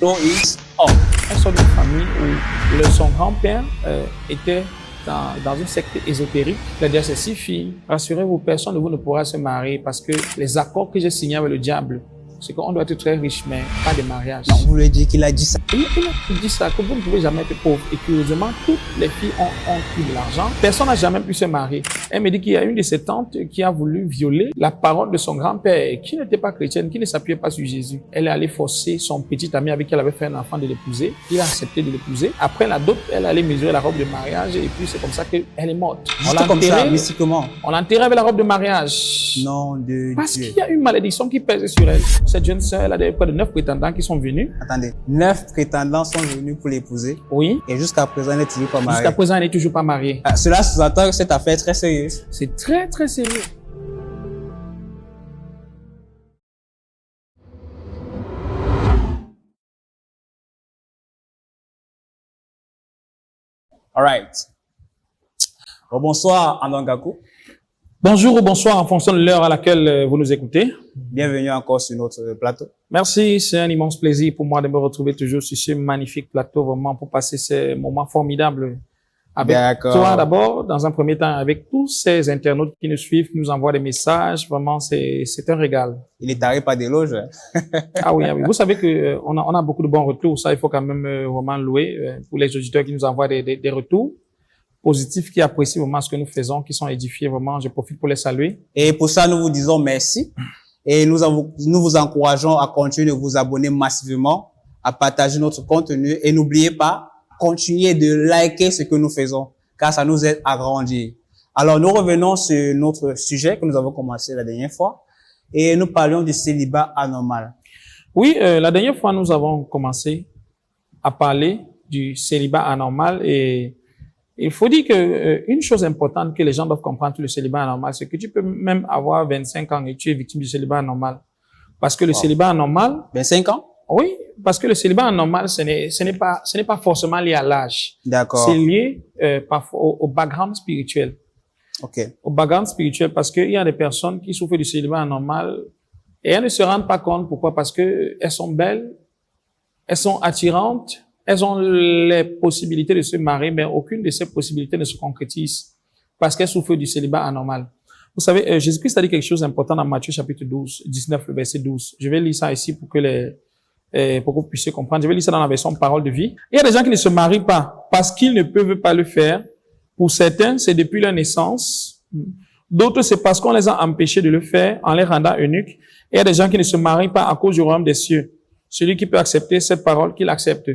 Control is on. Elle sort d'une famille où son grand-père était dans une secte ésotérique. Il a dit à ses 6 filles, rassurez-vous, personne de vous ne pourra se marier parce que les accords que j'ai signés avec le diable, c'est qu'on doit être très riche, mais pas de mariage. Non, vous lui dites qu'il a dit ça. Il a dit ça, que vous ne pouvez jamais être pauvre. Et curieusement, toutes les filles ont eu de l'argent. Personne n'a jamais pu se marier. Elle me dit qu'il y a une de ses tantes qui a voulu violer la parole de son grand-père, qui n'était pas chrétienne, qui ne s'appuyait pas sur Jésus. Elle est allée forcer son petit ami avec qui elle avait fait un enfant de l'épouser. Il a accepté de l'épouser. Après la dot, elle allait mesurer la robe de mariage et puis c'est comme ça qu'elle est morte. Juste comme ça, mystiquement. On l'a enterrée avec la robe de mariage. Non, de Parce Dieu. qu'il y a une malédiction qui pèse sur elle. Cette jeune sœur, elle a près de 9 prétendants qui sont venus. Attendez, 9 prétendants sont venus pour l'épouser. Oui. Et jusqu'à présent, elle n'est toujours pas mariée. Jusqu'à présent, elle n'est toujours pas mariée. Ah, cela sous-entend que cette affaire est très sérieuse. C'est très, très sérieux. All right. Bonsoir, Andangaku. Bonjour ou bonsoir en fonction de l'heure à laquelle vous nous écoutez. Bienvenue encore sur notre plateau. Merci, c'est un immense plaisir pour moi de me retrouver toujours sur ce magnifique plateau, vraiment pour passer ces moments formidables avec toi d'abord, dans un premier temps, avec tous ces internautes qui nous suivent, qui nous envoient des messages. Vraiment, c'est un régal. Il est taré par des loges. Ah oui, vous savez que on a beaucoup de bons retours. Ça, il faut quand même vraiment louer pour les auditeurs qui nous envoient des retours positifs, qui apprécient vraiment ce que nous faisons, qui sont édifiés vraiment. Je profite pour les saluer. Et pour ça, nous vous disons merci. Et nous vous encourageons à continuer de vous abonner massivement, à partager notre contenu. Et n'oubliez pas, continuez de liker ce que nous faisons, car ça nous aide à grandir. Alors, nous revenons sur notre sujet que nous avons commencé la dernière fois. Et nous parlions du célibat anormal. Oui, la dernière fois, nous avons commencé à parler du célibat anormal et il faut dire que une chose importante que les gens doivent comprendre sur le célibat anormal, c'est que tu peux même avoir 25 ans et tu es victime du célibat anormal. Parce que le célibat anormal... 25 ans? Oui, parce que le célibat anormal, ce n'est pas forcément lié à l'âge. D'accord. C'est lié parfois au background spirituel. Ok. Au background spirituel, parce qu'il y a des personnes qui souffrent du célibat anormal et elles ne se rendent pas compte. Pourquoi? Parce que elles sont belles, elles sont attirantes, elles ont les possibilités de se marier, mais aucune de ces possibilités ne se concrétise parce qu'elles souffrent du célibat anormal. Vous savez, Jésus-Christ a dit quelque chose d'important dans Matthieu chapitre 12, 19, le verset 12. Je vais lire ça ici pour que vous puissiez comprendre. Je vais lire ça dans la version parole de vie. Il y a des gens qui ne se marient pas parce qu'ils ne peuvent pas le faire. Pour certains, c'est depuis leur naissance. D'autres, c'est parce qu'on les a empêchés de le faire en les rendant eunuques. Et il y a des gens qui ne se marient pas à cause du royaume des cieux. Celui qui peut accepter cette parole, qu'il accepte.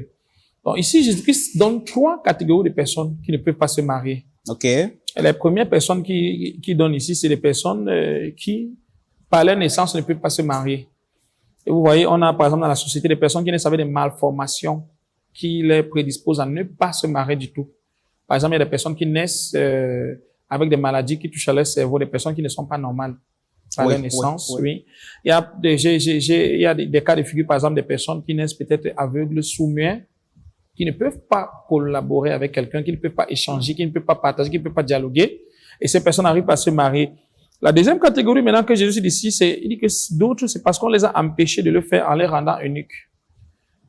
Donc ici, Jésus-Christ donne 3 catégories de personnes qui ne peuvent pas se marier. Ok. Et les premières personnes qui donnent ici, c'est des personnes qui, par leur naissance, ne peuvent pas se marier. Et vous voyez, on a par exemple dans la société des personnes qui naissent avec des malformations qui les prédisposent à ne pas se marier du tout. Par exemple, il y a des personnes qui naissent avec des maladies qui touchent à leur cerveau, des personnes qui ne sont pas normales par leur naissance. Oui. Il y a des cas de figure, par exemple, des personnes qui naissent peut-être aveugles, sourds-muets, qui ne peuvent pas collaborer avec quelqu'un, qui ne peuvent pas échanger, qui ne peuvent pas partager, qui ne peuvent pas dialoguer. Et ces personnes arrivent à se marier. La deuxième catégorie, maintenant, que Jésus dit ici, il dit que d'autres, c'est parce qu'on les a empêchés de le faire en les rendant eunuques.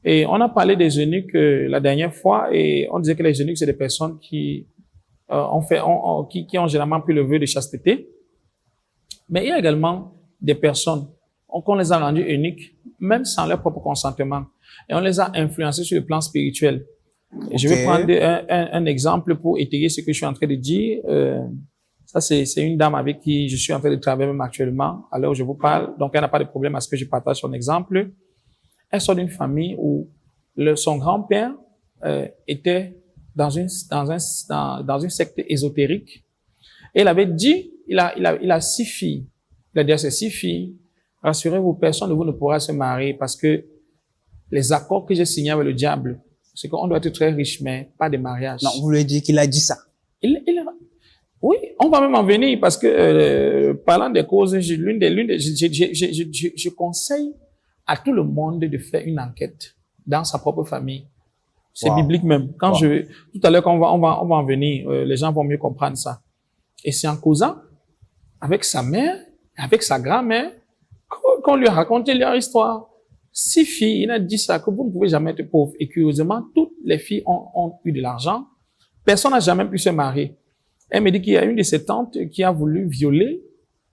Et on a parlé des eunuques la dernière fois, et on disait que les eunuques, c'est des personnes qui ont généralement pris le vœu de chasteté. Mais il y a également des personnes qu'on les a rendus eunuques, même sans leur propre consentement. Et on les a influencés sur le plan spirituel. Et je vais prendre un exemple pour étayer ce que je suis en train de dire. Ça, c'est une dame avec qui je suis en train de travailler même actuellement, à l'heure où je vous parle. Donc, elle n'a pas de problème à ce que je partage son exemple. Elle sort d'une famille où son grand-père était dans une secte ésotérique. Et il avait dit, il a 6 filles. Il a dit à ses 6 filles, rassurez-vous, personne de vous ne pourra se marier parce que les accords que j'ai signés avec le diable, c'est qu'on doit être très riche, mais pas de mariage. Non, vous lui dites qu'il a dit ça. Oui, on va même en venir parce que, parlant des causes, je conseille à tout le monde de faire une enquête dans sa propre famille. C'est biblique même. Tout à l'heure, on va en venir, les gens vont mieux comprendre ça. Et c'est en causant avec sa mère, avec sa grand-mère, qu'on lui a raconté leur histoire. 6 filles, il a dit ça, que vous ne pouvez jamais être pauvre. Et curieusement, toutes les filles ont eu de l'argent. Personne n'a jamais pu se marier. Elle me dit qu'il y a une de ses tantes qui a voulu violer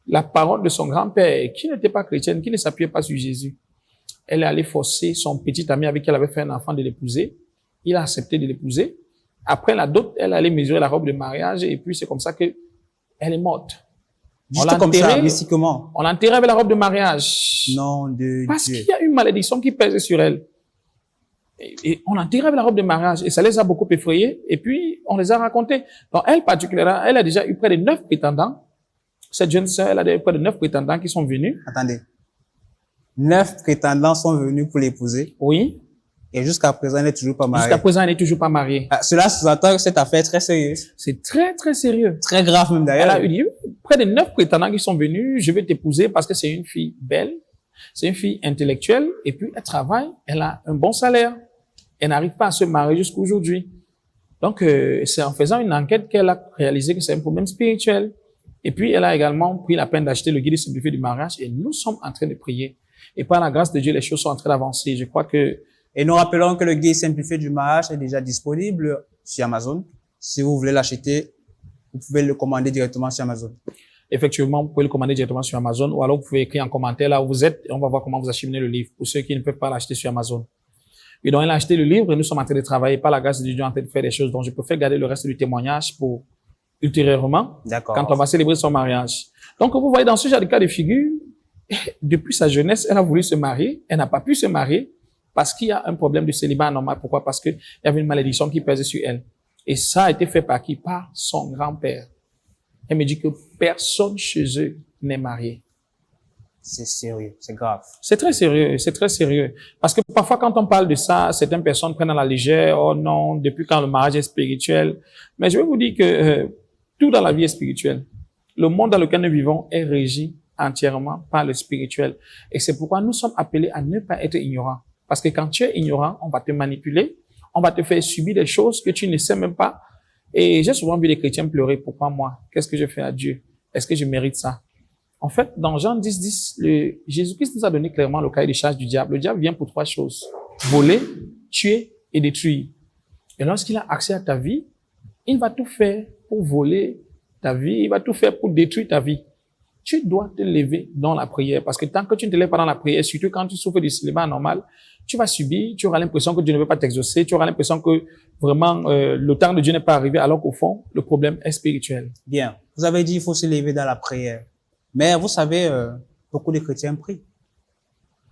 la parole de son grand-père, qui n'était pas chrétienne, qui ne s'appuyait pas sur Jésus. Elle est allée forcer son petit ami avec qui elle avait fait un enfant de l'épouser. Il a accepté de l'épouser. Après la dot, elle allait mesurer la robe de mariage et puis c'est comme ça que elle est morte. Juste comme ça, mystiquement. On l'a enterrée avec la robe de mariage. Non de Parce Dieu. qu'il y a une malédiction qui pèse sur elle. Et on l'a enterrée avec la robe de mariage et ça les a beaucoup effrayés. Et puis, on les a racontés. Donc, elle particulièrement, elle a déjà eu près de 9 prétendants. Cette jeune sœur, elle a eu près de 9 prétendants qui sont venus. Attendez. 9 prétendants sont venus pour l'épouser. Oui. Et jusqu'à présent, elle n'est toujours pas mariée. Jusqu'à présent, elle n'est toujours pas mariée. Ah, cela sous-entend que cette affaire est très sérieuse. C'est très, très sérieux. Très grave même Elle d'ailleurs. a eu près de 9 prétendants qui sont venus. Je vais t'épouser parce que c'est une fille belle. C'est une fille intellectuelle. Et puis, elle travaille. Elle a un bon salaire. Elle n'arrive pas à se marier jusqu'à aujourd'hui. Donc, c'est en faisant une enquête qu'elle a réalisé que c'est un problème spirituel. Et puis, elle a également pris la peine d'acheter le guide simplifié du mariage et nous sommes en train de prier. Et par la grâce de Dieu, les choses sont en train d'avancer. Je crois que... Et nous rappelons que le guide simplifié du mariage est déjà disponible sur Amazon. Si vous voulez l'acheter, vous pouvez le commander directement sur Amazon. Effectivement, vous pouvez le commander directement sur Amazon ou alors vous pouvez écrire en commentaire là où vous êtes et on va voir comment vous acheminez le livre pour ceux qui ne peuvent pas l'acheter sur Amazon. Et donc, elle a acheté le livre et nous sommes en train de travailler par la grâce de Dieu en train de faire des choses dont je préfère garder le reste du témoignage pour ultérieurement, quand on va célébrer son mariage. Donc, vous voyez, dans ce genre de cas de figure, depuis sa jeunesse, elle a voulu se marier, elle n'a pas pu se marier parce qu'il y a un problème de célibat anormal. Pourquoi? Parce qu'il y avait une malédiction qui pesait sur elle. Et ça a été fait par qui? Par son grand-père. Elle me dit que personne chez eux n'est marié. C'est sérieux, c'est grave. C'est très sérieux, c'est très sérieux. Parce que parfois, quand on parle de ça, certaines personnes prennent à la légère, oh non, depuis quand le mariage est spirituel. Mais je vais vous dire que tout dans la vie est spirituel. Le monde dans lequel nous vivons est régi entièrement par le spirituel. Et c'est pourquoi nous sommes appelés à ne pas être ignorants. Parce que quand tu es ignorant, on va te manipuler, on va te faire subir des choses que tu ne sais même pas. Et j'ai souvent vu les chrétiens pleurer. Pourquoi moi? Qu'est-ce que je fais à Dieu? Est-ce que je mérite ça? En fait, dans Jean 10, Jésus-Christ nous a donné clairement le cahier des charges du diable. Le diable vient pour 3 choses. Voler, tuer et détruire. Et lorsqu'il a accès à ta vie, il va tout faire pour voler ta vie. Il va tout faire pour détruire ta vie. Tu dois te lever dans la prière. Parce que tant que tu ne te lèves pas dans la prière, surtout quand tu souffres du célibat normal, tu vas subir, tu auras l'impression que Dieu ne veut pas t'exaucer, tu auras l'impression que vraiment le temps de Dieu n'est pas arrivé, alors qu'au fond, le problème est spirituel. Bien. Vous avez dit qu'il faut se lever dans la prière. Mais vous savez, beaucoup de chrétiens prient.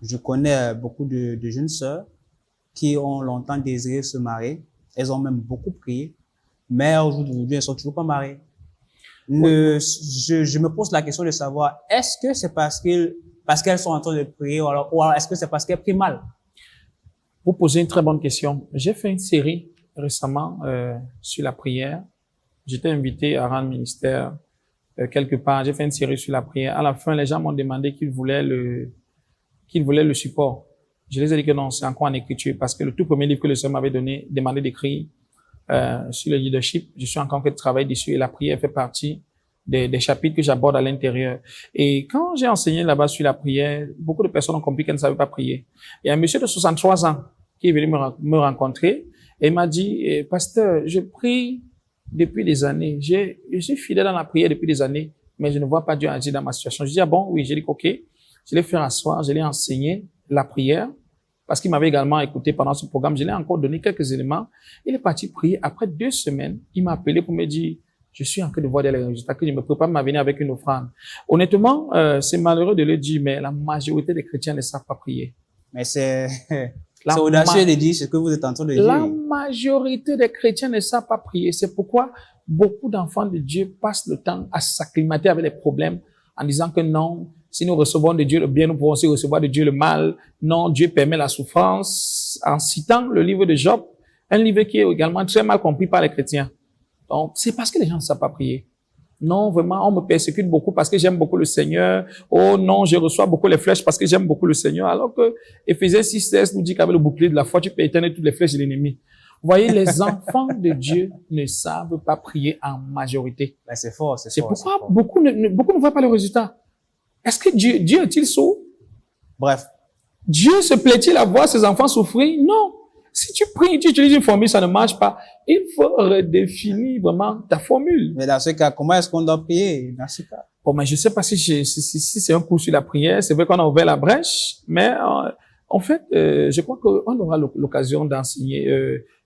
Je connais beaucoup de jeunes sœurs qui ont longtemps désiré se marier. Elles ont même beaucoup prié. Mais aujourd'hui, elles ne sont toujours pas mariées. Je me pose la question de savoir, est-ce que c'est parce qu'elles sont en train de prier ou alors est-ce que c'est parce qu'elles prient mal? Vous posez une très bonne question. J'ai fait une série récemment sur la prière. J'étais invité à rendre ministère quelque part. J'ai fait une série sur la prière. À la fin, les gens m'ont demandé qu'ils voulaient le support. Je les ai dit que non, c'est encore en écriture parce que le tout premier livre que le Seigneur m'avait demandé d'écrire sur le leadership, je suis encore en train de travailler dessus et la prière fait partie des chapitres que j'aborde à l'intérieur. Et quand j'ai enseigné là-bas sur la prière, beaucoup de personnes ont compris qu'elles ne savaient pas prier. Il y a un monsieur de 63 ans qui est venu me rencontrer et m'a dit, pasteur, je prie depuis des années. Je suis fidèle dans la prière depuis des années, mais je ne vois pas Dieu agir dans ma situation. Je dis, ah bon? Oui. J'ai dit, OK. Je l'ai fait asseoir, je l'ai enseigné la prière, parce qu'il m'avait également écouté pendant ce programme. Je l'ai encore donné quelques éléments. Il est parti prier. Après 2 semaines, il m'a appelé pour me dire, je suis en train de voir des résultats, que je me prépare à venir avec une offrande. Honnêtement, c'est malheureux de le dire, mais la majorité des chrétiens ne savent pas prier. Mais c'est audacieux de dire ce que vous êtes en train de dire. La majorité des chrétiens ne savent pas prier. C'est pourquoi beaucoup d'enfants de Dieu passent le temps à s'acclimater avec les problèmes en disant que non, si nous recevons de Dieu le bien, nous pouvons aussi recevoir de Dieu le mal. Non, Dieu permet la souffrance. En citant le livre de Job, un livre qui est également très mal compris par les chrétiens. Donc, c'est parce que les gens ne savent pas prier. Non, vraiment, on me persécute beaucoup parce que j'aime beaucoup le Seigneur. Oh non, je reçois beaucoup les flèches parce que j'aime beaucoup le Seigneur. Alors que Éphésiens 6:16 nous dit qu'avec le bouclier de la foi, tu peux éteindre toutes les flèches de l'ennemi. Vous voyez, les enfants de Dieu ne savent pas prier en majorité. Ben, c'est fort, c'est pourquoi beaucoup ne voient pas le résultat. Est-ce que Dieu est-il sourd? Bref, Dieu se plaît-il à voir ses enfants souffrir? Non. Si tu pries, tu utilises une formule, ça ne marche pas. Il faut redéfinir vraiment ta formule. Mais dans ce cas, comment est-ce qu'on doit prier dans ce cas? Bon, mais je sais pas si c'est un cours sur la prière. C'est vrai qu'on a ouvert la brèche, mais en fait, je crois qu'on aura l'occasion d'enseigner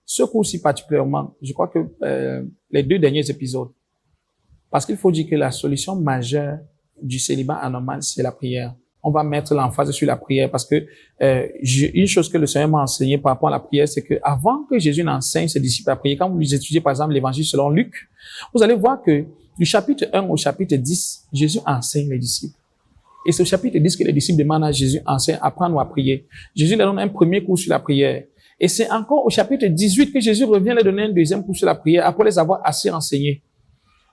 ce cours-ci particulièrement. Je crois que les 2 derniers épisodes. Parce qu'il faut dire que la solution majeure du célibat anormal, c'est la prière. On va mettre l'emphase sur la prière parce que une chose que le Seigneur m'a enseigné par rapport à la prière, c'est que avant que Jésus n'enseigne ses disciples à prier, quand vous étudiez par exemple l'évangile selon Luc, vous allez voir que du chapitre 1 au chapitre 10, Jésus enseigne les disciples. Et c'est au chapitre 10 que les disciples demandent à Jésus, enseigne, apprends-nous à prier. Jésus leur donne un premier cours sur la prière. Et c'est encore au chapitre 18 que Jésus revient leur donner un deuxième cours sur la prière après les avoir assez enseignés.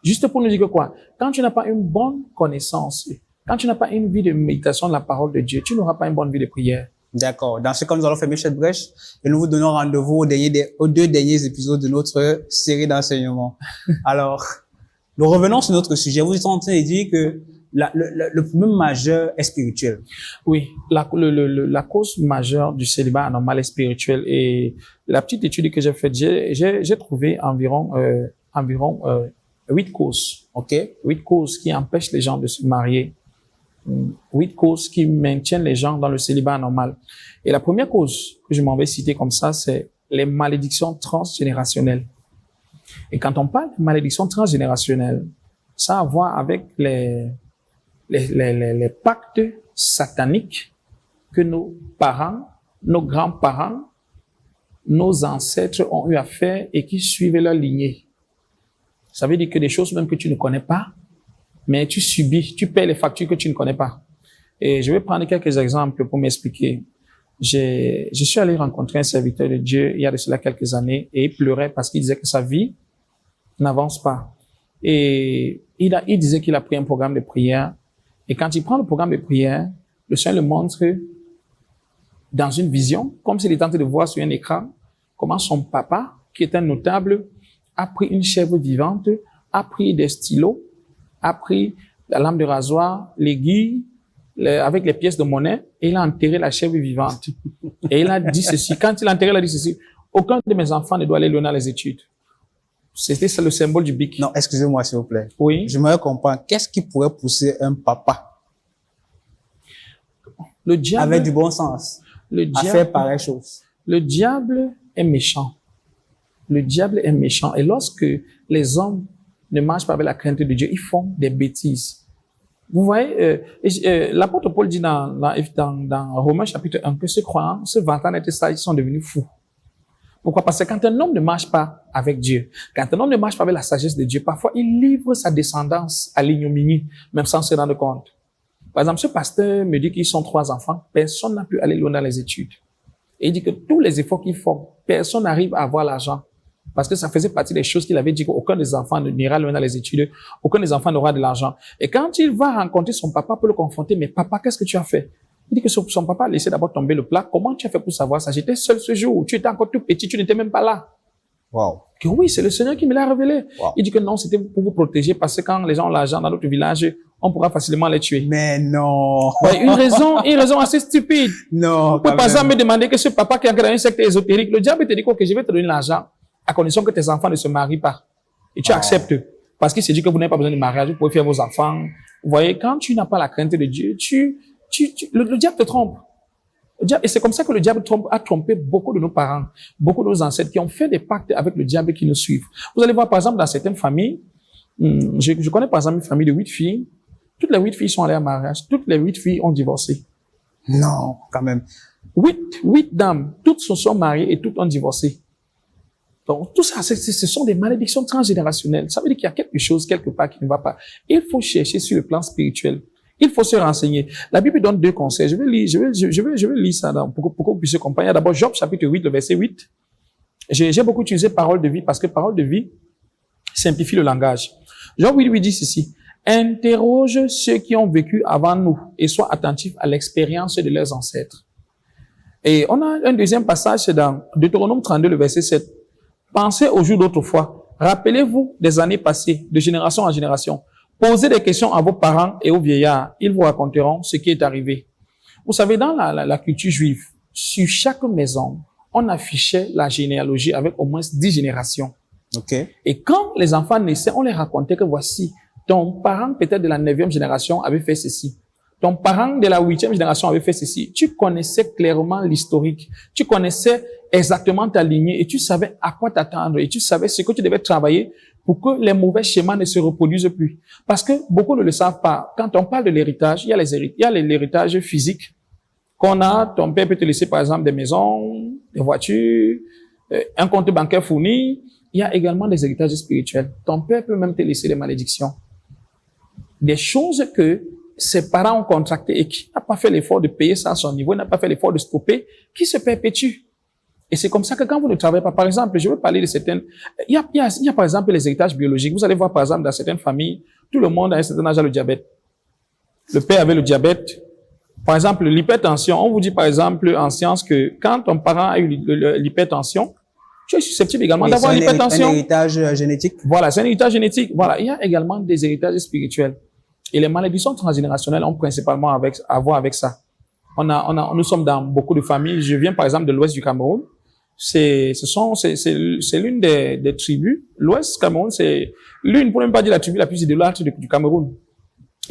Juste pour nous dire que quoi? Quand tu n'as pas une bonne connaissance, quand tu n'as pas une vie de méditation de la parole de Dieu, tu n'auras pas une bonne vie de prière. D'accord. Dans ce cas, nous allons fermer cette brèche et nous vous donnons rendez-vous aux 2 derniers épisodes de notre série d'enseignement. Alors, nous revenons sur notre sujet. Vous êtes en train de dire que le problème majeur est spirituel. Oui, la cause majeure du célibat anormal est spirituelle. Et la petite étude que j'ai faite, j'ai trouvé environ 8 causes. OK? 8 causes qui empêchent les gens de se marier. 8 causes qui maintiennent les gens dans le célibat anormal. Et la première cause que je m'en vais citer comme ça, c'est les malédictions transgénérationnelles. Et quand on parle de malédictions transgénérationnelles, ça a à voir avec les pactes sataniques que nos parents, nos grands-parents, nos ancêtres ont eu à faire et qui suivaient leur lignée. Ça veut dire que des choses même que tu ne connais pas, mais tu subis, tu paies les factures que tu ne connais pas. Et je vais prendre quelques exemples pour m'expliquer. Je suis allé rencontrer un serviteur de Dieu il y a de cela quelques années et il pleurait parce qu'il disait que sa vie n'avance pas. Et il disait qu'il a pris un programme de prière. Et quand il prend le programme de prière, le Seigneur le montre dans une vision, comme s'il était en train de voir sur un écran, comment son papa, qui est un notable, a pris une chèvre vivante, a pris des stylos, a pris la lame de rasoir, l'aiguille, avec les pièces de monnaie, et il a enterré la chèvre vivante. Et il a dit ceci, quand il a enterré, il a dit ceci, aucun de mes enfants ne doit aller loin dans les études. C'était ça le symbole du bic. Non, excusez-moi s'il vous plaît. Oui. J'aimerais comprendre, qu'est-ce qui pourrait pousser un papa le diable, avec du bon sens à faire pareille chose? Le diable est méchant. Le diable est méchant. Et lorsque les hommes ne marchent pas avec la crainte de Dieu, ils font des bêtises. Vous voyez, l'apôtre Paul dit dans Romains chapitre 1 que ceux croyants, ceux vantant d'être sages, sont devenus fous. Pourquoi? Parce que quand un homme ne marche pas avec Dieu, quand un homme ne marche pas avec la sagesse de Dieu, parfois il livre sa descendance à l'ignominie, même sans se rendre compte. Par exemple, ce pasteur me dit qu'ils sont 3 enfants, personne n'a pu aller loin dans les études. Et il dit que tous les efforts qu'ils font, personne n'arrive à avoir l'argent. Parce que ça faisait partie des choses qu'il avait dit qu'aucun des enfants n'ira loin dans les études, aucun des enfants n'aura de l'argent. Et quand il va rencontrer son papa pour le confronter, mais papa, qu'est-ce que tu as fait? Il dit que son papa a laissé d'abord tomber le plat. Comment tu as fait pour savoir ça? J'étais seul ce jour. Tu étais encore tout petit, tu n'étais même pas là. Wow. Que oui, c'est le Seigneur qui me l'a révélé. Wow. Il dit que non, c'était pour vous protéger parce que quand les gens ont l'argent dans notre village, on pourra facilement les tuer. Mais non. Ouais, une raison assez stupide. Non. Vous pouvez par exemple me demander que ce papa qui est dans une secte ésotérique, le diable te dit que je vais te donner l'argent à condition que tes enfants ne se marient pas. Et tu acceptes. Parce qu'il s'est dit que vous n'avez pas besoin de mariage, vous pouvez faire vos enfants. Vous voyez, quand tu n'as pas la crainte de Dieu, le diable te trompe. Et c'est comme ça que le diable a trompé beaucoup de nos parents, beaucoup de nos ancêtres qui ont fait des pactes avec le diable qui nous suivent. Vous allez voir, par exemple, dans certaines familles, je connais par exemple une famille de 8 filles. Toutes les 8 filles sont allées à mariage. Toutes les 8 filles ont divorcé. Non, quand même. 8 dames, toutes se sont mariées et toutes ont divorcé. Donc, tout ça, ce sont des malédictions transgénérationnelles. Ça veut dire qu'il y a quelque chose, quelque part, qui ne va pas. Il faut chercher sur le plan spirituel. Il faut se renseigner. La Bible donne 2 conseils. Je vais lire ça pour que vous puissiez comprendre. D'abord, Job, chapitre 8, le verset 8. J'ai beaucoup utilisé parole de vie parce que parole de vie simplifie le langage. Job 8 lui dit ceci. Interroge ceux qui ont vécu avant nous et sois attentif à l'expérience de leurs ancêtres. Et on a un deuxième passage dans Deutéronome 32, le verset 7. Pensez aux jours d'autrefois. Rappelez-vous des années passées, de génération en génération. Posez des questions à vos parents et aux vieillards. Ils vous raconteront ce qui est arrivé. Vous savez, dans la culture juive, sur chaque maison, on affichait la généalogie avec au moins 10 générations. Ok. Et quand les enfants naissaient, on les racontait que voici, ton parent peut-être de la 9e génération avait fait ceci. Ton parent de la 8e génération avait fait ceci. Tu connaissais clairement l'historique. Tu connaissais exactement ta lignée et tu savais à quoi t'attendre et tu savais ce que tu devais travailler pour que les mauvais schémas ne se reproduisent plus. Parce que beaucoup ne le savent pas. Quand on parle de l'héritage, il y a l'héritage physique qu'on a. Ton père peut te laisser par exemple des maisons, des voitures, un compte bancaire fourni. Il y a également des héritages spirituels. Ton père peut même te laisser des malédictions. Des choses que ses parents ont contractées et qui n'a pas fait l'effort de payer ça à son niveau, n'a pas fait l'effort de stopper, qui se perpétuent. Et c'est comme ça que quand vous ne travaillez pas, par exemple, je veux parler de certaines, il y a par exemple les héritages biologiques. Vous allez voir par exemple dans certaines familles, tout le monde à un certain âge a le diabète. Le père avait le diabète. Par exemple, l'hypertension. On vous dit par exemple en science que quand ton parent a eu l'hypertension, tu es susceptible également d'avoir l'hypertension. C'est un héritage génétique. Voilà, c'est un héritage génétique. Voilà, il y a également des héritages spirituels. Et les malédictions transgénérationnelles ont principalement à voir avec ça. Nous sommes dans beaucoup de familles. Je viens par exemple de l'ouest du Cameroun. C'est l'une des tribus. L'ouest Cameroun, c'est l'une, pour ne pas dire la tribu la plus idolâtre du Cameroun.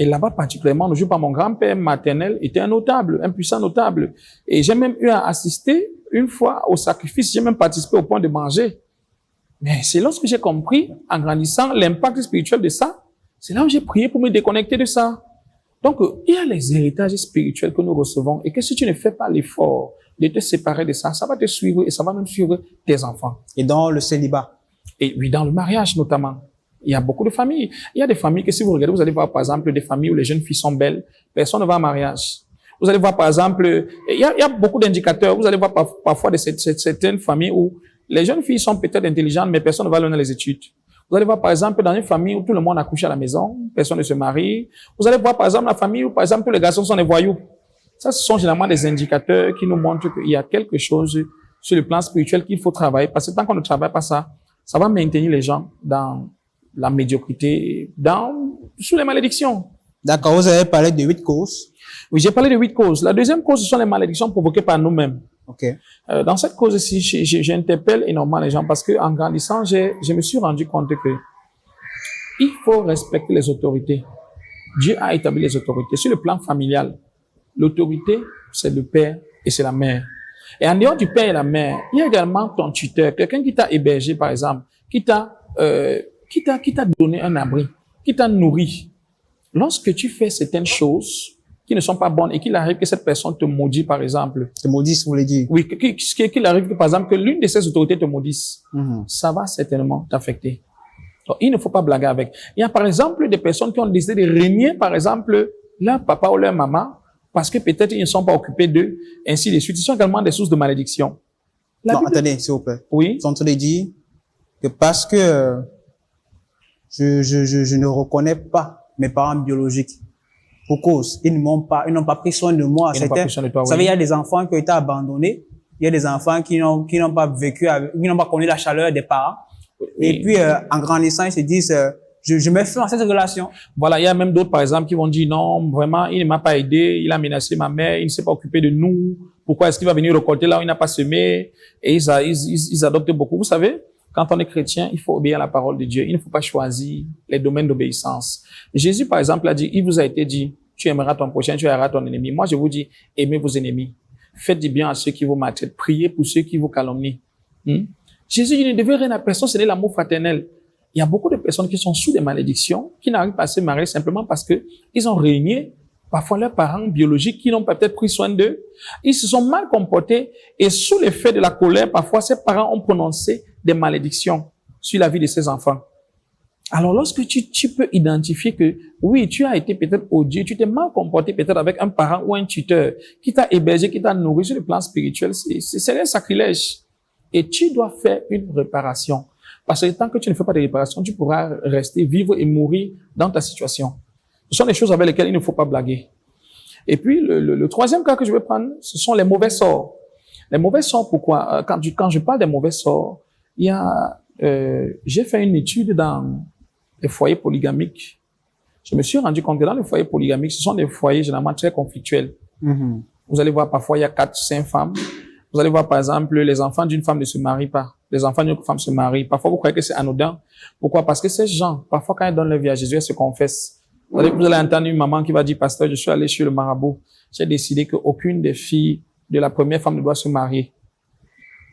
Et là-bas, particulièrement, je par mon grand-père maternel était un notable, un puissant notable. Et j'ai même eu à assister une fois au sacrifice. J'ai même participé au point de manger. Mais c'est lorsque j'ai compris, en grandissant, l'impact spirituel de ça. C'est là où j'ai prié pour me déconnecter de ça. Donc, il y a les héritages spirituels que nous recevons et que si tu ne fais pas l'effort de te séparer de ça, ça va te suivre et ça va même suivre tes enfants. Et dans le célibat. Et oui, dans le mariage notamment. Il y a beaucoup de familles. Il y a des familles que si vous regardez, vous allez voir par exemple des familles où les jeunes filles sont belles, personne ne va en mariage. Vous allez voir par exemple, il y a beaucoup d'indicateurs. Vous allez voir parfois de certaines familles où les jeunes filles sont peut-être intelligentes, mais personne ne va leur donner les études. Vous allez voir, par exemple, dans une famille où tout le monde accouche à la maison, personne ne se marie. Vous allez voir, par exemple, la famille où, par exemple, tous les garçons sont des voyous. Ça, ce sont généralement des indicateurs qui nous montrent qu'il y a quelque chose sur le plan spirituel qu'il faut travailler. Parce que tant qu'on ne travaille pas ça, ça va maintenir les gens dans la médiocrité, sous les malédictions. D'accord, vous avez parlé de 8 causes. Oui, j'ai parlé de 8 causes. La deuxième cause, ce sont les malédictions provoquées par nous-mêmes. Ok. Dans cette cause-ci, j'interpelle énormément les gens parce que en grandissant, je me suis rendu compte que il faut respecter les autorités. Dieu a établi les autorités. Sur le plan familial, l'autorité, c'est le père et c'est la mère. Et en dehors du père et la mère, il y a également ton tuteur, quelqu'un qui t'a hébergé, par exemple, qui t'a donné un abri, qui t'a nourri. Lorsque tu fais certaines choses qui ne sont pas bonnes et qu'il arrive que cette personne te maudit, par exemple. Te maudisse, vous voulez dire? Oui, qu'il arrive que, par exemple, que l'une de ces autorités te maudisse. Ça va certainement t'affecter. Donc, il ne faut pas blaguer avec. Il y a, par exemple, des personnes qui ont décidé de régner, par exemple, leur papa ou leur maman, parce que peut-être ils ne sont pas occupés d'eux, ainsi de suite. Ils sont également des sources de malédiction. Non, attendez, s'il vous plaît. Oui. Ils sont en train de dire que parce que je ne reconnais pas mes parents biologiques, pour cause, ils n'ont pas pris soin de moi. Ils n'ont pas pris soin de toi, vous savez, il y a des enfants qui ont été abandonnés. Il y a des enfants qui n'ont pas vécu, qui n'ont pas connu la chaleur des parents. Et puis, en grandissant, ils se disent, je me fais dans cette relation. Voilà, il y a même d'autres, par exemple, qui vont dire, non, vraiment, il ne m'a pas aidé, il a menacé ma mère, il ne s'est pas occupé de nous. Pourquoi est-ce qu'il va venir récolter là où il n'a pas semé? Et ils adoptent beaucoup. Vous savez, quand on est chrétien, il faut obéir à la parole de Dieu. Il ne faut pas choisir les domaines d'obéissance. Jésus, par exemple, a dit, il vous a été dit, tu aimeras ton prochain, tu aimeras ton ennemi. Moi, je vous dis, aimez vos ennemis. Faites du bien à ceux qui vous maltraitent. Priez pour ceux qui vous calomnient. Jésus, il ne devait rien à personne, ce n'est l'amour fraternel. Il y a beaucoup de personnes qui sont sous des malédictions, qui n'arrivent pas à se marier simplement parce que ils ont régné, parfois leurs parents biologiques qui n'ont pas peut-être pris soin d'eux. Ils se sont mal comportés et sous l'effet de la colère, parfois ces parents ont prononcé des malédictions sur la vie de ces enfants. Alors lorsque tu peux identifier que oui, tu as été peut-être odieux, tu t'es mal comporté peut-être avec un parent ou un tuteur qui t'a hébergé, qui t'a nourri sur le plan spirituel, c'est un sacrilège. Et tu dois faire une réparation. Parce que tant que tu ne fais pas de réparation, tu pourras rester, vivre et mourir dans ta situation. Ce sont des choses avec lesquelles il ne faut pas blaguer. Et puis, le troisième cas que je vais prendre, ce sont les mauvais sorts. Les mauvais sorts, pourquoi? Quand je parle des mauvais sorts, j'ai fait une étude dans les foyers polygamiques. Je me suis rendu compte que dans les foyers polygamiques, ce sont des foyers généralement très conflictuels. Vous allez voir, parfois, il y a 4, 5 femmes. Vous allez voir, par exemple, les enfants d'une femme ne se marient pas. Les enfants d'une femme se marient. Parfois, vous croyez que c'est anodin. Pourquoi? Parce que ces gens, parfois, quand ils donnent leur vie à Jésus, elles se confessent. Vous allez entendre une maman qui va dire, pasteur, je suis allé chez le marabout. J'ai décidé qu'aucune des filles de la première femme ne doit se marier.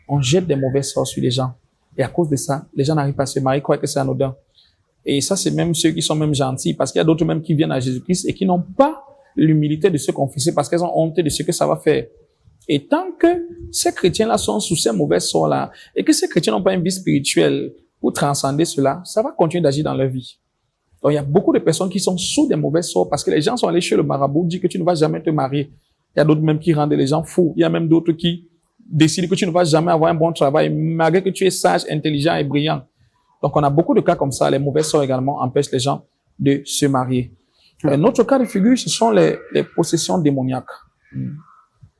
On jette des mauvais sorts sur les gens. Et à cause de ça, les gens n'arrivent pas à se marier, croient que c'est anodin. Et ça, c'est même ceux qui sont même gentils, parce qu'il y a d'autres même qui viennent à Jésus-Christ et qui n'ont pas l'humilité de se confesser parce qu'elles ont honte de ce que ça va faire. Et tant que ces chrétiens-là sont sous ces mauvais sorts-là, et que ces chrétiens n'ont pas une vie spirituelle pour transcender cela, ça va continuer d'agir dans leur vie. Donc, il y a beaucoup de personnes qui sont sous des mauvais sorts parce que les gens sont allés chez le marabout, disent que tu ne vas jamais te marier. Il y a d'autres même qui rendent les gens fous. Il y a même d'autres qui décident que tu ne vas jamais avoir un bon travail, malgré que tu es sage, intelligent et brillant. Donc, on a beaucoup de cas comme ça. Les mauvais sorts également empêchent les gens de se marier. Un autre cas de figure, ce sont les possessions démoniaques.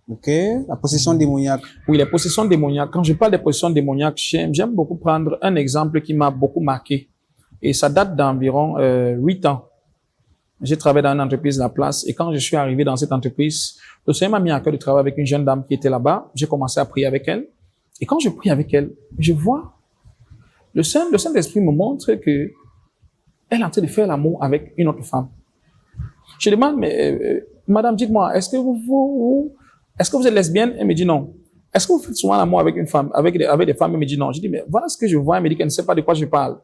Ok, la possession démoniaque. Oui, les possessions démoniaques. Quand je parle des possessions démoniaques, j'aime beaucoup prendre un exemple qui m'a beaucoup marqué. Et ça date d'environ 8 ans. J'ai travaillé dans une entreprise La Place et quand je suis arrivé dans cette entreprise, le Seigneur m'a mis à cœur de travailler avec une jeune dame qui était là-bas. J'ai commencé à prier avec elle. Et quand je prie avec elle, je vois le Saint-Esprit me montre que elle est en train de faire l'amour avec une autre femme. Je demande, mais madame, dites-moi, est-ce que vous êtes lesbienne? Elle me dit non. Est-ce que vous faites souvent l'amour avec une femme, avec des femmes? Elle me dit non. Je dis, mais voilà ce que je vois. Elle me dit qu'elle ne sait pas de quoi je parle.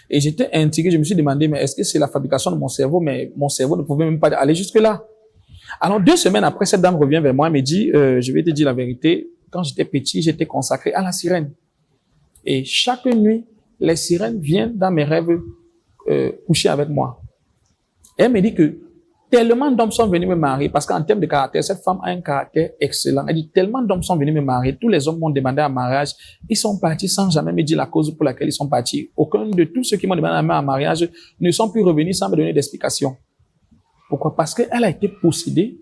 Et j'étais intrigué. Je me suis demandé, mais est-ce que c'est la fabrication de mon cerveau? Mais mon cerveau ne pouvait même pas aller jusque-là. Alors, 2 semaines après, cette dame revient vers moi et me dit, je vais te dire la vérité. Quand j'étais petit, j'étais consacré à la sirène. Et chaque nuit, les sirènes viennent dans mes rêves coucher avec moi. Et elle me dit que tellement d'hommes sont venus me marier, parce qu'en termes de caractère, cette femme a un caractère excellent. Elle dit, tellement d'hommes sont venus me marier, tous les hommes m'ont demandé un mariage, ils sont partis sans jamais me dire la cause pour laquelle ils sont partis. Aucun de tous ceux qui m'ont demandé un mariage ne sont plus revenus sans me donner d'explication. Pourquoi? Parce qu'elle a été possédée.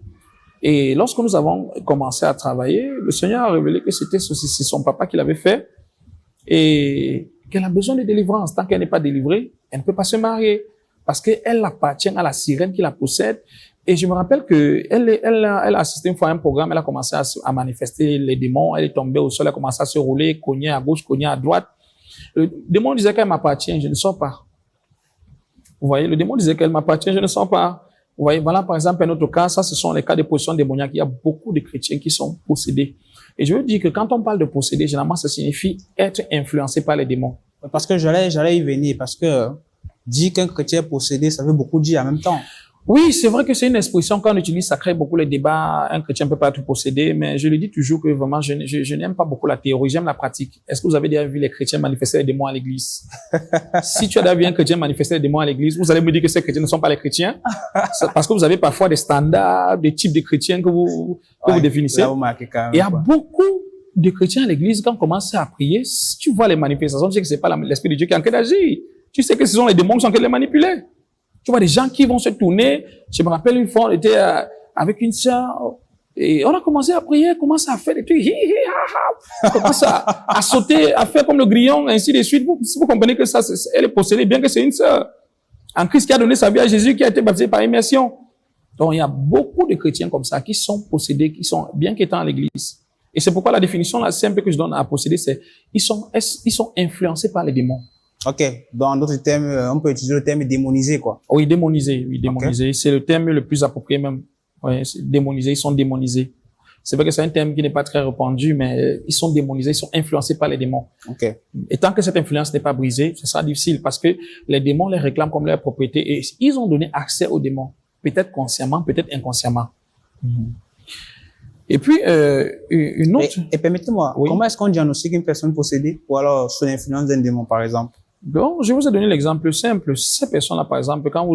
Et lorsque nous avons commencé à travailler, le Seigneur a révélé que c'est son papa qui l'avait fait et qu'elle a besoin de délivrance. Tant qu'elle n'est pas délivrée, elle ne peut pas se marier. Parce qu'elle appartient à la sirène qui la possède. Et je me rappelle que elle a assisté une fois à un programme, elle a commencé à manifester les démons, elle est tombée au sol, elle a commencé à se rouler, cogner à gauche, cogner à droite. Le démon disait qu'elle m'appartient, je ne sors pas. Vous voyez, le démon disait qu'elle m'appartient, je ne sors pas. Vous voyez, voilà par exemple un autre cas, ça ce sont les cas de possession démoniaque. Il y a beaucoup de chrétiens qui sont possédés. Et je veux dire que quand on parle de posséder, généralement ça signifie être influencé par les démons. Parce que j'allais y venir, parce que dire qu'un chrétien est possédé, ça veut beaucoup dire en même temps. Oui, c'est vrai que c'est une expression qu'on utilise, ça crée beaucoup les débats. Un chrétien ne peut pas être possédé, mais je le dis toujours que vraiment, je n'aime pas beaucoup la théorie, j'aime la pratique. Est-ce que vous avez déjà vu les chrétiens manifester les démons à l'église? Si tu as déjà vu un chrétien manifester les démons à l'église, vous allez me dire que ces chrétiens ne sont pas les chrétiens, parce que vous avez parfois des standards, des types de chrétiens que vous définissez. Là, vous marquez quand même, il y a beaucoup de chrétiens à l'église, quand on commence à prier, si tu vois les manifestations, tu sais que c'est pas l'Esprit de Dieu qui est en train d'agir. Tu sais que ce sont les démons qui sont en train de les manipuler. Tu vois des gens qui vont se tourner. Je me rappelle une fois, on était avec une sœur et on a commencé à prier, commencé à faire des trucs, on commence à sauter, à faire comme le grillon, ainsi de suite. Vous comprenez que ça, elle est possédée, bien que c'est une sœur en Christ qui a donné sa vie à Jésus, qui a été baptisé par immersion. Donc il y a beaucoup de chrétiens comme ça qui sont possédés, qui sont bien qu'étant à l'église. Et c'est pourquoi la définition la simple que je donne à posséder, c'est ils sont influencés par les démons. Ok. Dans d'autres termes, on peut utiliser le terme démonisé, quoi. Oui, démonisé. Oui, démonisé. Okay. C'est le terme le plus approprié même. Oui, démonisé. Ils sont démonisés. C'est vrai que c'est un terme qui n'est pas très répandu, mais ils sont démonisés. Ils sont influencés par les démons. Ok. Et tant que cette influence n'est pas brisée, ce sera difficile parce que les démons les réclament comme leur propriété et ils ont donné accès aux démons. Peut-être consciemment, peut-être inconsciemment. Et puis, une autre... Et permettez-moi, oui? Comment est-ce qu'on diagnostique une personne possédée ou alors sous l'influence d'un démon, par exemple? Bon, je vous ai donné l'exemple simple. Ces personnes-là, par exemple, quand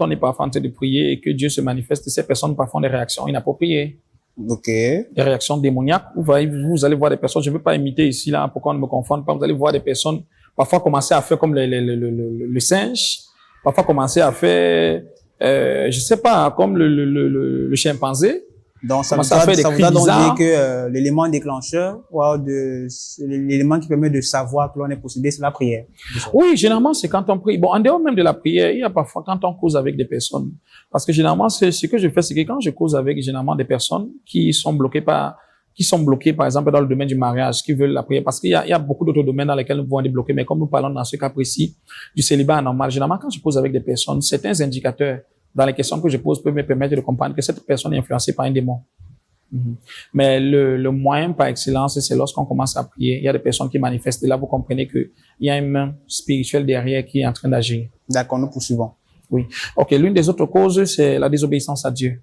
on est parfois en train de prier et que Dieu se manifeste, ces personnes parfois ont des réactions inappropriées. Ok. Des réactions démoniaques. Vous allez voir des personnes, je ne veux pas imiter ici, là, pour qu'on ne me confonde pas. Vous allez voir des personnes parfois commencer à faire comme le singe, parfois commencer à faire, je sais pas, comme le chimpanzé. Donc, ça commence à faire des cris voudra donc dire bizarres. que l'élément déclencheur, l'élément qui permet de savoir que l'on est possédé, c'est la prière. Oui, généralement, c'est quand on prie. Bon, en dehors même de la prière, il y a parfois quand on cause avec des personnes. Parce que généralement, ce que je fais, c'est que quand je cause avec généralement des personnes qui sont bloquées, par exemple, dans le domaine du mariage, qui veulent la prière, parce qu'il y a beaucoup d'autres domaines dans lesquels nous pouvons être bloqués, mais comme nous parlons dans ce cas précis du célibat anormal, généralement, quand je cause avec des personnes, certains indicateurs dans les questions que je pose peuvent me permettre de comprendre que cette personne est influencée par un démon. Mais le moyen par excellence, c'est lorsqu'on commence à prier. Il y a des personnes qui manifestent. Et là, vous comprenez qu'il y a une main spirituelle derrière qui est en train d'agir. D'accord, nous poursuivons. Oui. OK. L'une des autres causes, c'est la désobéissance à Dieu.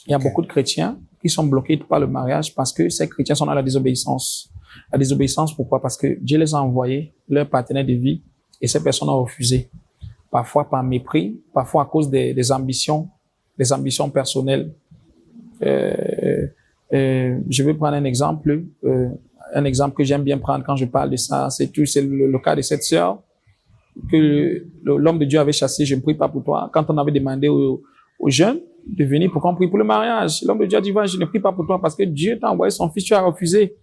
Il y a beaucoup de chrétiens qui sont bloqués par le mariage parce que ces chrétiens sont dans la désobéissance. La désobéissance, pourquoi? Parce que Dieu les a envoyés, leur partenaire de vie, et ces personnes ont refusé. Parfois par mépris, parfois à cause des ambitions personnelles. Je vais prendre un exemple que j'aime bien prendre quand je parle de ça. C'est le cas de cette sœur que l'homme de Dieu avait chassé. Je ne prie pas pour toi. Quand on avait demandé aux jeunes de venir pour qu'on prie pour le mariage, l'homme de Dieu a dit, je ne prie pas pour toi parce que Dieu t'a envoyé son fils, tu as refusé.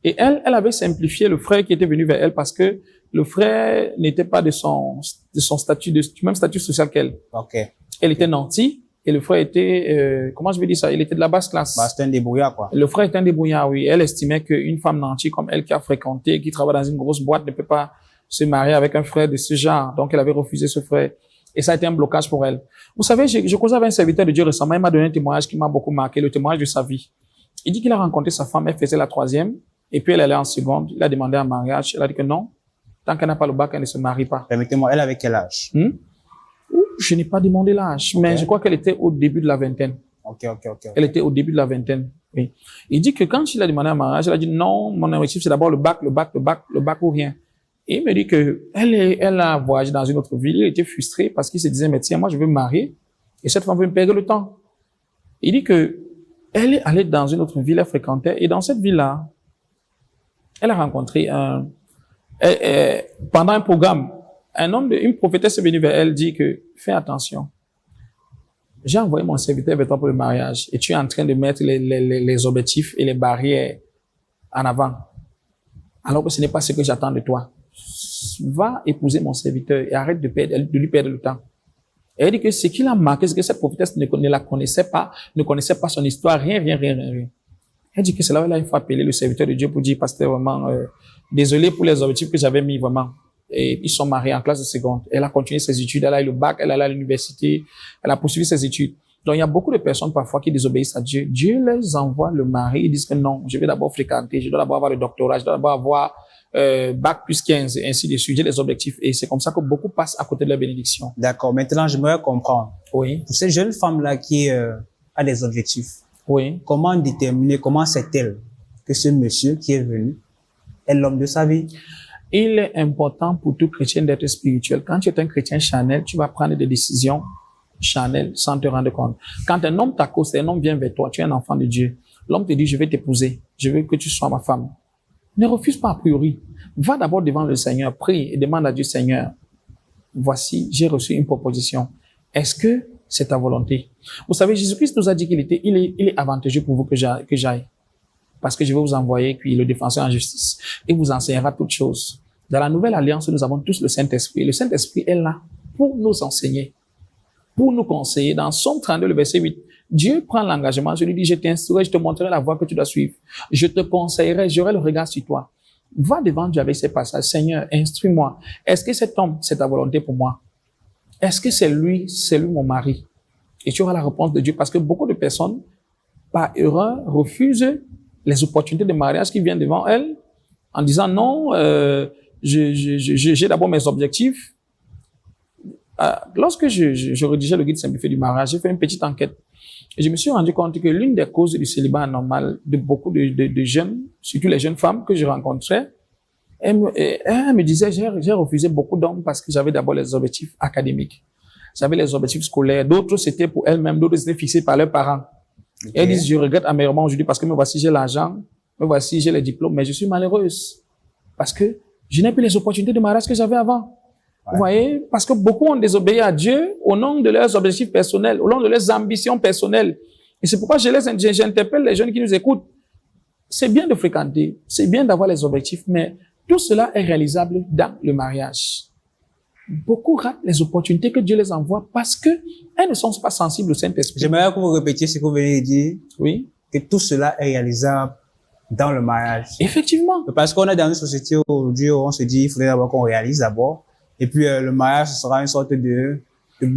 Et elle avait simplifié le frère qui était venu vers elle parce que le frère n'était pas de son statut, du même statut social qu'elle. Okay. Elle était nantie et le frère était, comment je vais dire ça, il était de la basse classe. C'était un débrouillard, quoi. Le frère était un débrouillard, oui. Elle estimait qu'une femme nantie comme elle qui a fréquenté, qui travaille dans une grosse boîte ne peut pas se marier avec un frère de ce genre. Donc, elle avait refusé ce frère. Et ça a été un blocage pour elle. Vous savez, je causais avec un serviteur de Dieu récemment. Il m'a donné un témoignage qui m'a beaucoup marqué, le témoignage de sa vie. Il dit qu'il a rencontré sa femme, elle faisait la 3e, et puis elle allait en seconde. Il a demandé un mariage. Elle a dit que non. Tant qu'elle n'a pas le bac, elle ne se marie pas. Permettez-moi, elle avait quel âge? Je n'ai pas demandé l'âge, mais je crois qu'elle était au début de la vingtaine. Okay. Elle était au début de la vingtaine. Oui. Il dit que quand il a demandé un mariage, elle a dit non, mon objectif c'est d'abord le bac ou rien. Et il me dit que elle a voyagé dans une autre ville, elle était frustrée parce qu'il se disait, mais tiens, moi je veux me marier et cette femme veut me perdre le temps. Il dit que elle est allée dans une autre ville, elle fréquentait, et dans cette ville-là, elle a rencontré pendant un programme, une prophétesse est venue vers elle, dit que fais attention. J'ai envoyé mon serviteur vers toi pour le mariage et tu es en train de mettre les objectifs et les barrières en avant. Alors que ce n'est pas ce que j'attends de toi. Va épouser mon serviteur et arrête de lui perdre le temps. Et elle dit que ce qui l'a marqué, c'est que cette prophétesse ne la connaissait pas, ne connaissait pas son histoire, rien. Elle dit que c'est là où elle a une fois appelé le serviteur de Dieu pour dire, pasteur, vraiment, désolé pour les objectifs que j'avais mis, vraiment. Et ils sont mariés en classe de seconde. Elle a continué ses études, elle a eu le bac, elle est allée à l'université, elle a poursuivi ses études. Donc, il y a beaucoup de personnes parfois qui désobéissent à Dieu. Dieu les envoie le mari, ils disent que non, je vais d'abord fréquenter, je dois d'abord avoir le doctorat, je dois d'abord avoir bac plus 15, et ainsi de suite. J'ai les objectifs. Et c'est comme ça que beaucoup passent à côté de leur bénédiction. D'accord. Maintenant, j'aimerais comprendre. Oui. Pour cette jeune femme-là qui a des objectifs, oui. Comment déterminer, comment sait-elle que ce monsieur qui est venu est l'homme de sa vie? Il est important pour tout chrétien d'être spirituel. Quand tu es un chrétien charnel, tu vas prendre des décisions charnelles sans te rendre compte. Quand un homme t'accoste, un homme vient vers toi, tu es un enfant de Dieu. L'homme te dit, je vais t'épouser, je veux que tu sois ma femme. Ne refuse pas a priori. Va d'abord devant le Seigneur, prie et demande à Dieu, Seigneur, voici, j'ai reçu une proposition. Est-ce que c'est ta volonté? Vous savez, Jésus-Christ nous a dit qu'il est avantageux pour vous que j'aille. Parce que je vais vous envoyer, puis le défenseur en justice, et vous enseignera toutes choses. Dans la nouvelle alliance, nous avons tous le Saint-Esprit. Le Saint-Esprit est là pour nous enseigner, pour nous conseiller. Dans Somme 32, le verset 8, Dieu prend l'engagement, je lui dis, je t'instruirai, je te montrerai la voie que tu dois suivre. Je te conseillerai, j'aurai le regard sur toi. Va devant Dieu avec ces passages. Seigneur, instruis-moi. Est-ce que cet homme, c'est ta volonté pour moi? Est-ce que c'est lui mon mari? Et tu auras la réponse de Dieu, parce que beaucoup de personnes, par erreur, refusent les opportunités de mariage qui viennent devant elles en disant non, j'ai d'abord mes objectifs. Lorsque je rédigeais le guide simplifié du mariage, j'ai fait une petite enquête et je me suis rendu compte que l'une des causes du célibat anormal de beaucoup de jeunes, surtout les jeunes femmes que je rencontrais, elle me disait, j'ai refusé beaucoup d'hommes parce que j'avais d'abord les objectifs académiques. J'avais les objectifs scolaires. D'autres, c'était pour elles-mêmes. D'autres, c'était fixés par leurs parents. Okay. Elles disent, je regrette amèrement aujourd'hui parce que me voici, j'ai l'argent. Me voici, j'ai les diplômes. Mais je suis malheureuse. Parce que je n'ai plus les opportunités de mariage que j'avais avant. Ouais. Vous voyez? Parce que beaucoup ont désobéi à Dieu au nom de leurs objectifs personnels, au nom de leurs ambitions personnelles. Et c'est pourquoi j'interpelle les jeunes qui nous écoutent. C'est bien de fréquenter, c'est bien d'avoir les objectifs, mais tout cela est réalisable dans le mariage. Beaucoup ratent les opportunités que Dieu les envoie parce que elles ne sont pas sensibles au Saint-Esprit. J'aimerais que vous répétiez ce que vous venez de dire. Oui. Que tout cela est réalisable dans le mariage. Effectivement. Parce qu'on est dans une société aujourd'hui où on se dit, il faudrait d'abord qu'on réalise d'abord. Et puis, le mariage, ce sera une sorte de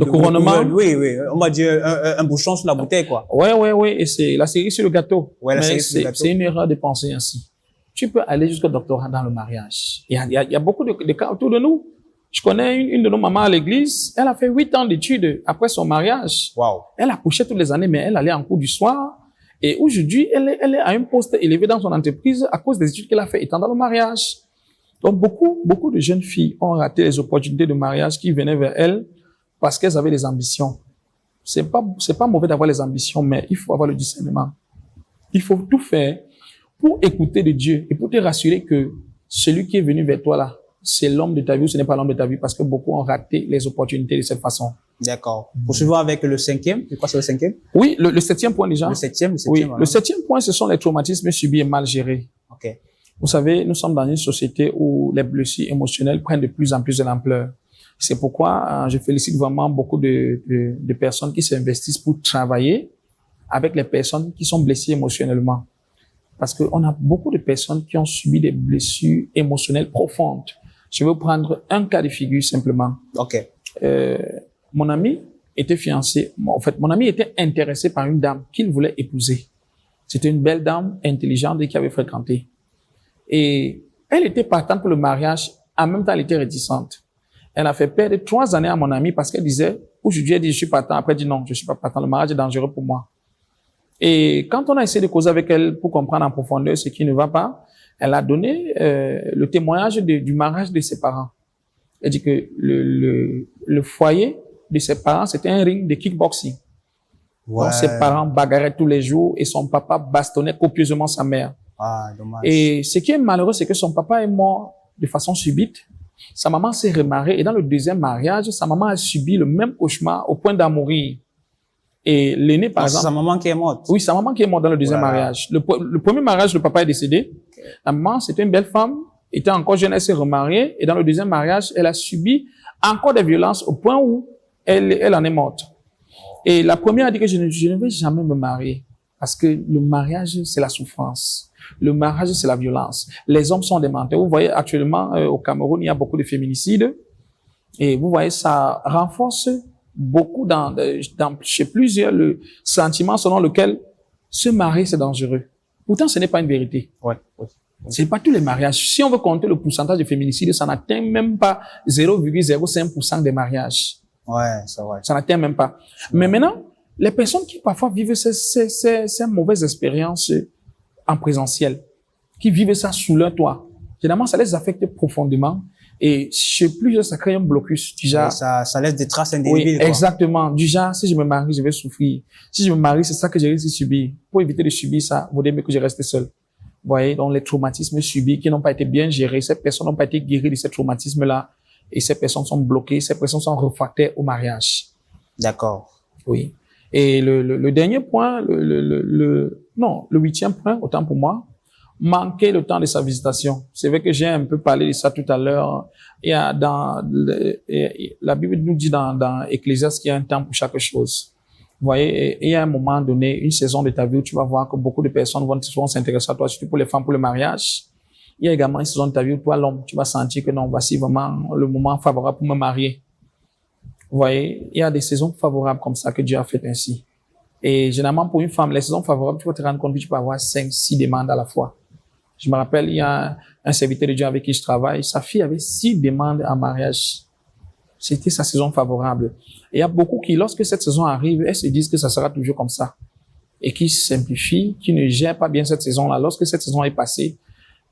couronnement. Oui, on va dire un bouchon sur la bouteille, quoi. Oui. Et c'est la cerise sur le gâteau. Ouais, la mais cerise sur le gâteau. C'est une erreur de penser ainsi. Tu peux aller jusqu'au doctorat dans le mariage. Il y a beaucoup de cas autour de nous. Je connais une de nos mamans à l'église. Elle a fait 8 ans d'études après son mariage. Wow. Elle accouchait toutes les années, mais elle allait en cours du soir. Et aujourd'hui, elle est à un poste élevé dans son entreprise à cause des études qu'elle a fait étant dans le mariage. Donc, beaucoup de jeunes filles ont raté les opportunités de mariage qui venaient vers elles parce qu'elles avaient des ambitions. C'est pas mauvais d'avoir les ambitions, mais il faut avoir le discernement. Il faut tout faire pour écouter de Dieu et pour te rassurer que celui qui est venu vers toi là, c'est l'homme de ta vie ou ce n'est pas l'homme de ta vie parce que beaucoup ont raté les opportunités de cette façon. D'accord. Poursuivons avec le 5e. Je crois que c'est le 5e. Oui, le 7e point déjà. Le 7e. Oui, le 7e point, ce sont les traumatismes subis et mal gérés. OK. Vous savez, nous sommes dans une société où les blessures émotionnelles prennent de plus en plus de l'ampleur. C'est pourquoi je félicite vraiment beaucoup de personnes qui s'investissent pour travailler avec les personnes qui sont blessées émotionnellement. Parce qu'on a beaucoup de personnes qui ont subi des blessures émotionnelles profondes. Je vais prendre un cas de figure simplement. OK. Mon ami était fiancé. En fait, mon ami était intéressé par une dame qu'il voulait épouser. C'était une belle dame intelligente et qui avait fréquenté. Et elle était partante pour le mariage. En même temps, elle était réticente. Elle a fait perdre 3 années à mon ami parce qu'elle disait, aujourd'hui, elle dit, je suis partant. Après, elle dit, non, je suis pas partant. Le mariage est dangereux pour moi. Et quand on a essayé de causer avec elle pour comprendre en profondeur ce qui ne va pas, elle a donné le témoignage du mariage de ses parents. Elle dit que le foyer de ses parents, c'était un ring de kickboxing. Ouais. Donc, ses parents bagarraient tous les jours et son papa bastonnait copieusement sa mère. Ah, dommage. Et ce qui est malheureux, c'est que son papa est mort de façon subite. Sa maman s'est remariée et dans le deuxième mariage, sa maman a subi le même cauchemar au point d'en mourir. Et l'aîné, par exemple. C'est sa maman qui est morte. Oui, sa maman qui est morte dans le deuxième mariage. Le premier mariage, le papa est décédé. Okay. La maman, c'était une belle femme, était encore jeune, elle s'est remariée. Et dans le deuxième mariage, elle a subi encore des violences au point où elle en est morte. Et la première a dit que je ne vais jamais me marier. Parce que le mariage, c'est la souffrance. Le mariage, c'est la violence. Les hommes sont des menteurs. Vous voyez, actuellement, au Cameroun, il y a beaucoup de féminicides. Et vous voyez, ça renforce beaucoup chez plusieurs le sentiment selon lequel se marier, c'est dangereux. Pourtant, ce n'est pas une vérité. Ouais. C'est pas tous les mariages. Si on veut compter le pourcentage de féminicides, ça n'atteint même pas 0,05% des mariages. Ouais, c'est vrai. Ça n'atteint même pas. Mais maintenant, les personnes qui parfois vivent ces mauvaises expériences en présentiel, qui vivent ça sous leur toit, généralement, ça les affecte profondément. Et chez plusieurs, ça crée un blocus. Déjà, ça laisse des traces indélébiles. Oui, exactement. Du genre, si je me marie, je vais souffrir. Si je me marie, c'est ça que je risque de subir. Pour éviter de subir ça, vaut mieux que je reste seul. Vous voyez, donc les traumatismes subis qui n'ont pas été bien gérés, ces personnes n'ont pas été guéries de ces traumatismes-là, et ces personnes sont bloquées, ces personnes sont réfractaires au mariage. D'accord. Oui. Et le dernier point, le 8e point, autant pour moi, manquer le temps de sa visitation. C'est vrai que j'ai un peu parlé de ça tout à l'heure. Il y a la Bible nous dit dans Ecclésiaste qu'il y a un temps pour chaque chose. Vous voyez, il y a un moment donné, une saison de ta vie où tu vas voir que beaucoup de personnes vont s'intéresser à toi, surtout pour les femmes, pour le mariage. Il y a également une saison de ta vie où toi, l'homme, tu vas sentir que non, voici vraiment le moment favorable pour me marier. Vous voyez, il y a des saisons favorables comme ça que Dieu a fait ainsi. Et généralement, pour une femme, les saisons favorables, tu vas te rendre compte que tu peux avoir 5, 6 demandes à la fois. Je me rappelle, il y a un serviteur de Dieu avec qui je travaille, sa fille avait 6 demandes en mariage. C'était sa saison favorable. Et il y a beaucoup qui, lorsque cette saison arrive, elles se disent que ça sera toujours comme ça. Et qui simplifient, qui ne gèrent pas bien cette saison-là. Lorsque cette saison est passée,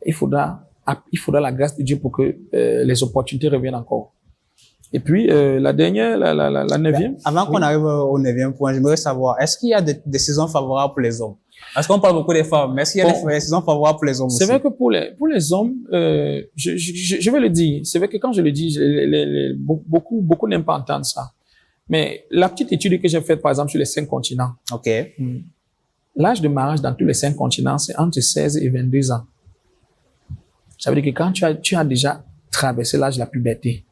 il faudra la grâce de Dieu pour que les opportunités reviennent encore. Et puis, la dernière, la 9e. Avant qu'on arrive au 9e point, j'aimerais savoir, est-ce qu'il y a des saisons favorables pour les hommes? Parce qu'on parle beaucoup des femmes, mais est-ce qu'il y a des saisons favorables pour les hommes aussi? C'est vrai que pour les hommes, je vais le dire. C'est vrai que quand je le dis, beaucoup n'aiment pas entendre ça. Mais la petite étude que j'ai faite, par exemple, sur les 5 continents. OK. L'âge de mariage dans tous les 5 continents, c'est entre 16 et 22 ans. Ça veut dire que quand tu as déjà traversé l'âge de la puberté,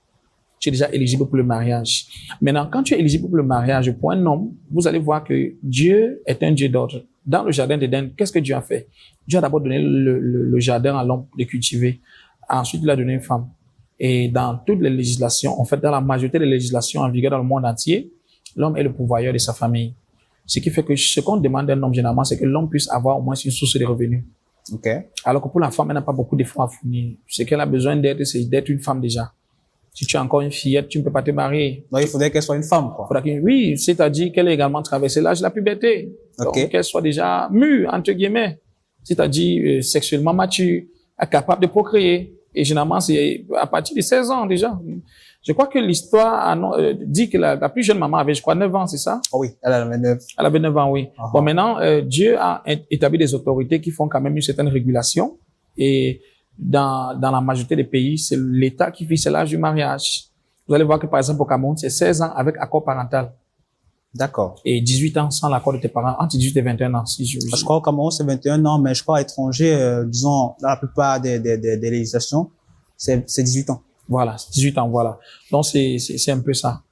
tu es déjà éligible pour le mariage. Maintenant, quand tu es éligible pour le mariage, pour un homme, vous allez voir que Dieu est un Dieu d'ordre. Dans le jardin d'Éden, qu'est-ce que Dieu a fait? Dieu a d'abord donné le jardin à l'homme de cultiver. Ensuite, il a donné une femme. Et dans toutes les législations, en fait, dans la majorité des législations en vigueur dans le monde entier, l'homme est le pourvoyeur de sa famille. Ce qui fait que ce qu'on demande d'un homme généralement, c'est que l'homme puisse avoir au moins une source de revenus. Okay. Alors que pour la femme, elle n'a pas beaucoup d'efforts à fournir. Ce qu'elle a besoin d'être, c'est d'être une femme déjà. Si tu es encore une fillette, tu ne peux pas te marier. Donc, il faudrait qu'elle soit une femme, quoi. Oui, c'est-à-dire qu'elle ait également traversé l'âge de la puberté. Okay. Donc, qu'elle soit déjà mûre, entre guillemets. C'est-à-dire sexuellement mature, capable de procréer. Et généralement, c'est à partir de 16 ans déjà. Je crois que l'histoire dit que la plus jeune maman avait, je crois, 9 ans, c'est ça? Oh oui, elle avait 9. Elle avait 9 ans, oui. Uh-huh. Bon, maintenant, Dieu a établi des autorités qui font quand même une certaine régulation. Et dans la majorité des pays, c'est l'État qui fixe l'âge du mariage. Vous allez voir que, par exemple, au Cameroun, c'est 16 ans avec accord parental. D'accord. Et 18 ans sans l'accord de tes parents, entre 18 et 21 ans. Si je crois au Cameroun, c'est 21 ans, mais je crois à l'étranger, disons, dans la plupart des législations, c'est 18 ans. Voilà, 18 ans, voilà. Donc, c'est un peu ça.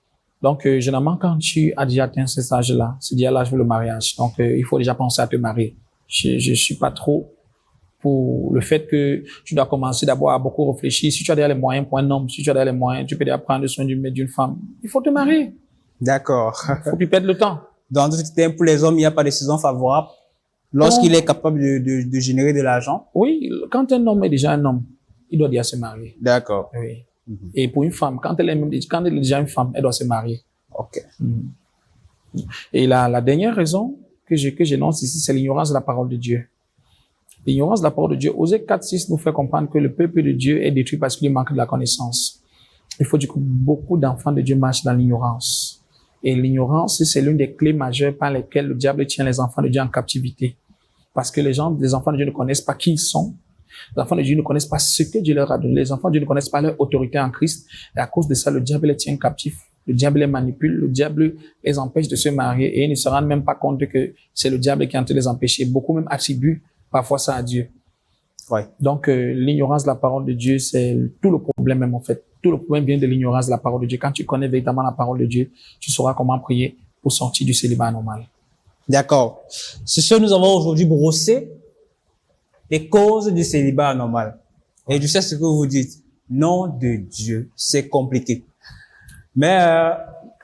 Donc, généralement, quand tu as déjà atteint cet âge-là, c'est déjà l'âge pour le mariage. Donc, il faut déjà penser à te marier. Je suis pas trop pour le fait que tu dois commencer d'abord à beaucoup réfléchir. Si tu as déjà les moyens pour un homme, si tu as déjà les moyens, tu peux déjà prendre soin d'une femme. Il faut te marier. D'accord. Faut plus perdre le temps. Dans tout temps, pour les hommes, il n'y a pas de saison favorable. Lorsqu'il est capable de générer de l'argent. Oui, quand un homme est déjà un homme, il doit déjà se marier. D'accord. Oui. Mm-hmm. Et pour une femme, quand elle est déjà une femme, elle doit se marier. OK. Et la dernière raison que j'énonce ici, c'est l'ignorance de la parole de Dieu. L'ignorance de la parole de Dieu. Osée 4:6 nous fait comprendre que le peuple de Dieu est détruit parce qu'il manque de la connaissance. Il faut dire que beaucoup d'enfants de Dieu marchent dans l'ignorance. Et l'ignorance, c'est l'une des clés majeures par lesquelles le diable tient les enfants de Dieu en captivité. Parce que les enfants de Dieu ne connaissent pas qui ils sont. Les enfants de Dieu ne connaissent pas ce que Dieu leur a donné. Les enfants de Dieu ne connaissent pas leur autorité en Christ. Et à cause de ça, le diable les tient captifs. Le diable les manipule. Le diable les empêche de se marier. Et ils ne se rendent même pas compte que c'est le diable qui est en train de les empêcher. Beaucoup même attribuent parfois ça à Dieu. Ouais. Donc, l'ignorance de la parole de Dieu, c'est tout le problème même en fait. Tout le problème vient de l'ignorance de la parole de Dieu. Quand tu connais véritablement la parole de Dieu, tu sauras comment prier pour sortir du célibat normal. D'accord. C'est ce que nous avons aujourd'hui brossé. Les causes du célibat anormal. Et je sais ce que vous dites. Nom de Dieu, c'est compliqué. Mais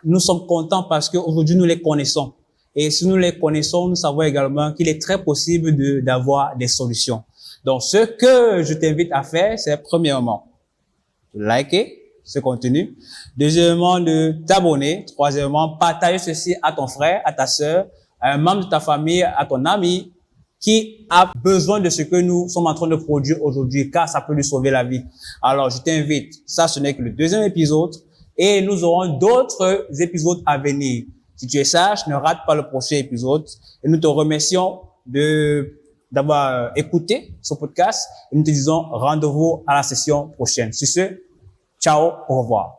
nous sommes contents parce qu'aujourd'hui nous les connaissons. Et si nous les connaissons, nous savons également qu'il est très possible d'avoir des solutions. Donc ce que je t'invite à faire, c'est premièrement de liker ce contenu. Deuxièmement, de t'abonner. Troisièmement, partager ceci à ton frère, à ta sœur, à un membre de ta famille, à ton ami, qui a besoin de ce que nous sommes en train de produire aujourd'hui, car ça peut lui sauver la vie. Alors, je t'invite. Ça, ce n'est que le 2e épisode. Et nous aurons d'autres épisodes à venir. Si tu es sage, ne rate pas le prochain épisode. Et nous te remercions d'avoir écouté ce podcast. Et nous te disons rendez-vous à la session prochaine. Sur ce, ciao, au revoir.